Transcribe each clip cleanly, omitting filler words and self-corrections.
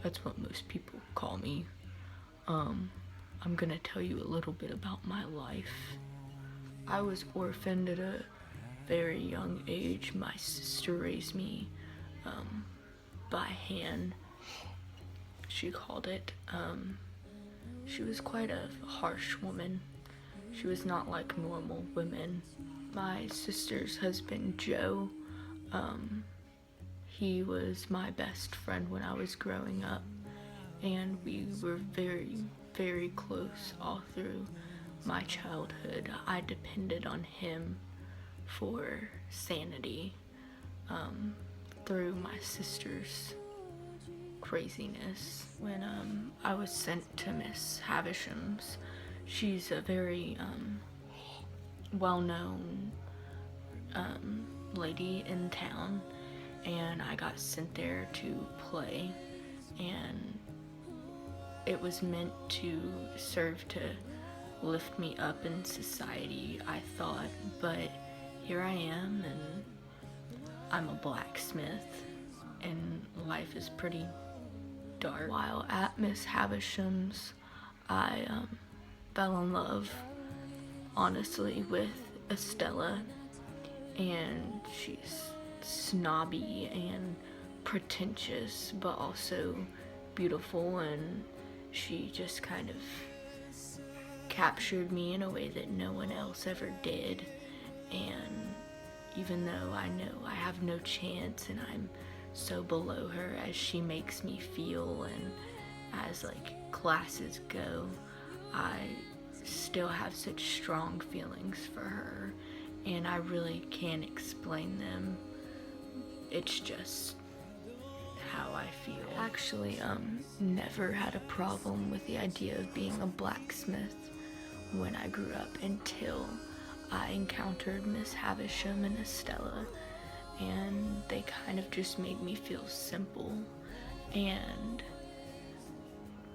That's what most people call me. I'm gonna tell you a little bit about my life. I was orphaned at a very young age. My sister raised me by hand, she called it. She was quite a harsh woman. She was not like normal women. My sister's husband, Joe, he was my best friend when I was growing up, and we were very, very close all through my childhood. I depended on him for sanity through my sister's craziness. When I was sent to Miss Havisham's, she's a very well-known lady in town, and I got sent there to play, and it was meant to serve to lift me up in society, I thought, but here I am, and I'm a blacksmith, and life is pretty dark. While at Miss Havisham's, I fell in love, honestly, with Estella, and she's snobby and pretentious, but also beautiful, and she just kind of captured me in a way that no one else ever did. And even though I know I have no chance and I'm so below her as she makes me feel, and as like classes go, I still have such strong feelings for her, and I really can't explain them. It's just how I feel. I actually never had a problem with the idea of being a blacksmith when I grew up until I encountered Miss Havisham and Estella, and they kind of just made me feel simple and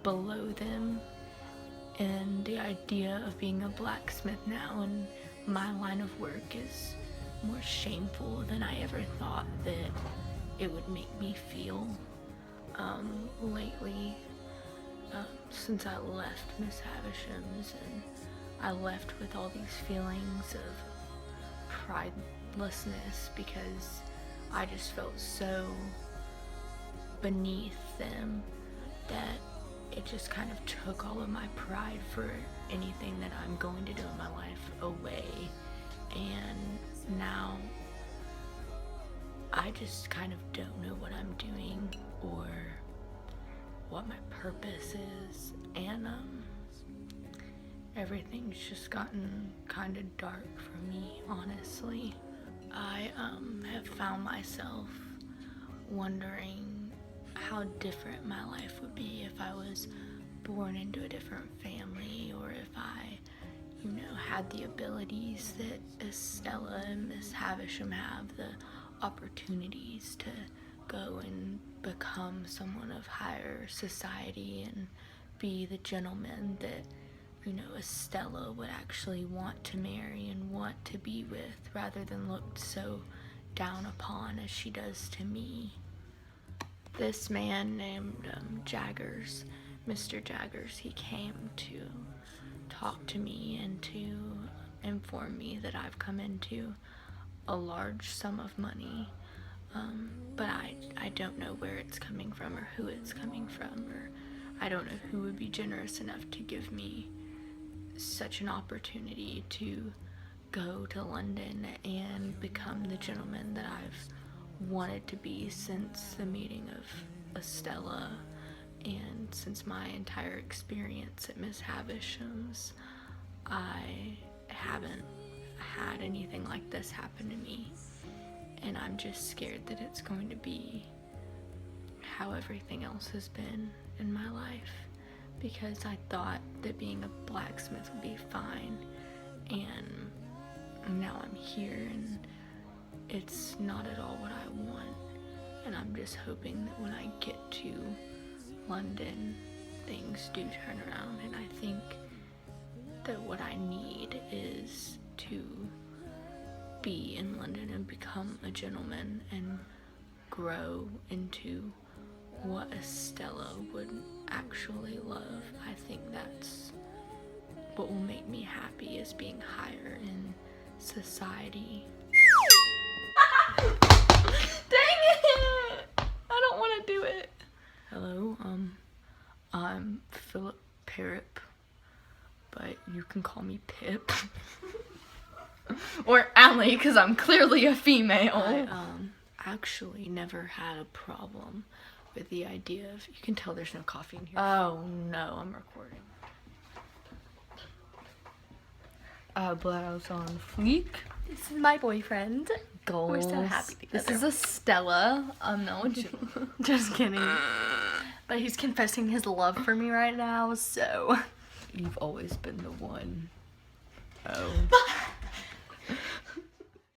below them. And the idea of being a blacksmith now in my line of work is more shameful than I ever thought that it would make me feel. Lately, since I left Miss Havisham's, and I left with all these feelings of pridelessness because I just felt so beneath them that it just kind of took all of my pride for anything that I'm going to do in my life away. And now I just kind of don't know what I'm doing or what my purpose is, and everything's just gotten kind of dark for me, honestly. I have found myself wondering how different my life would be if I was born into a different family, or if I, had the abilities that Estella and Miss Havisham have, the opportunities to go and become someone of higher society and be the gentleman that, Estella would actually want to marry and want to be with, rather than looked so down upon as she does to me. This man named Jaggers, Mr. Jaggers, he came to talk to me and to inform me that I've come into a large sum of money, but I don't know where it's coming from or who it's coming from, or I don't know who would be generous enough to give me such an opportunity to go to London and become the gentleman that I've wanted to be since the meeting of Estella, and since my entire experience at Miss Havisham's. I haven't had anything like this happen to me, and I'm just scared that it's going to be how everything else has been in my life, because I thought that being a blacksmith would be fine, and now I'm here and it's not at all what I want. And I'm just hoping that when I get to London, things do turn around, and I think that what I need is to be in London and become a gentleman and grow into what Estella would actually love. I think that's what will make me happy, is being higher in society. Dang it! I don't want to do it. Hello, I'm Philip Parrop, but you can call me Pip. Or Allie, because I'm clearly a female. I actually never had a problem with the idea of, you can tell there's no coffee in here. Oh no, I'm recording. Eyebrows on fleek. This is my boyfriend. Goals. We're so happy This together. is Estella. No, Just kidding. But he's confessing his love for me right now, so. You've always been the one. Oh.